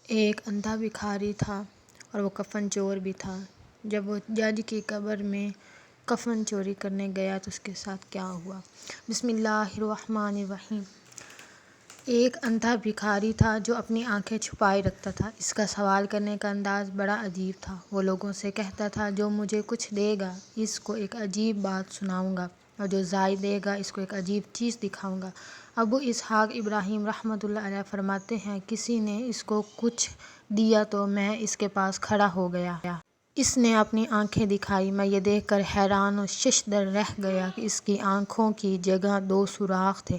ایک اندھا بھکاری تھا اور وہ کفن چور بھی تھا۔ جب وہ جج کی قبر میں کفن چوری کرنے گیا تو اس کے ساتھ کیا ہوا۔ بسم اللہ الرحمن الرحیم۔ ایک اندھا بھکاری تھا جو اپنی آنکھیں چھپائے رکھتا تھا۔ اس کا سوال کرنے کا انداز بڑا عجیب تھا۔ وہ لوگوں سے کہتا تھا جو مجھے کچھ دے گا اس کو ایک عجیب بات سناؤں گا، اور جو ضائع دے گا اس کو ایک عجیب چیز دکھاؤں گا۔ ابو اسحاق ابراہیم رحمۃ اللہ علیہ فرماتے ہیں کسی نے اس کو کچھ دیا تو میں اس کے پاس کھڑا ہو گیا۔ اس نے اپنی آنکھیں دکھائی۔ میں یہ دیکھ کر حیران و ششدر رہ گیا کہ اس کی آنکھوں کی جگہ 2 سوراخ تھے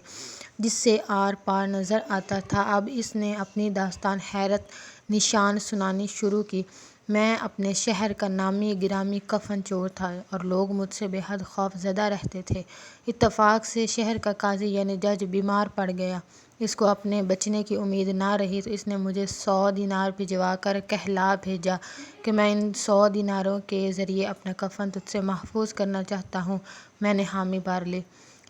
جس سے آر پار نظر آتا تھا۔ اب اس نے اپنی داستان حیرت نشان سنانی شروع کی۔ میں اپنے شہر کا نامی گرامی کفن چور تھا اور لوگ مجھ سے بے حد خوف زدہ رہتے تھے۔ اتفاق سے شہر کا قاضی یعنی جج بیمار پڑ گیا۔ اس کو اپنے بچنے کی امید نہ رہی تو اس نے مجھے 100 دینار بھجوا کر کہلا بھیجا کہ میں ان 100 دیناروں کے ذریعے اپنا کفن تجھ سے محفوظ کرنا چاہتا ہوں۔ میں نے حامی بھر لی۔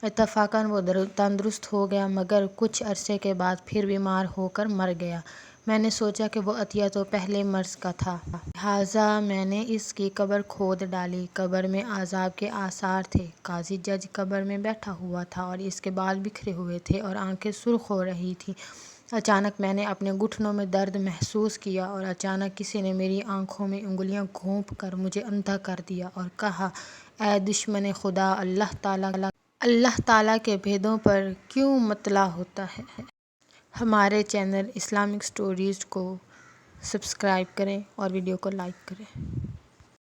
اتفاقاً وہ تندرست ہو گیا مگر کچھ عرصے کے بعد پھر بیمار ہو کر مر گیا۔ میں نے سوچا کہ وہ عطیہ تو پہلے مرض کا تھا۔ لہٰذا میں نے اس کی قبر کھود ڈالی۔ قبر میں عذاب کے آثار تھے۔ قاضی جج قبر میں بیٹھا ہوا تھا اور اس کے بال بکھرے ہوئے تھے اور آنکھیں سرخ ہو رہی تھیں۔ اچانک میں نے اپنے گھٹنوں میں درد محسوس کیا اور اچانک کسی نے میری آنکھوں میں انگلیاں گھونپ کر مجھے اندھا کر دیا اور کہا اے دشمن خدا، اللہ تعالیٰ کے بھیدوں پر کیوں مطلع ہوتا ہے؟ ہمارے چینل اسلامک سٹوریز کو سبسکرائب کریں اور ویڈیو کو لائک کریں۔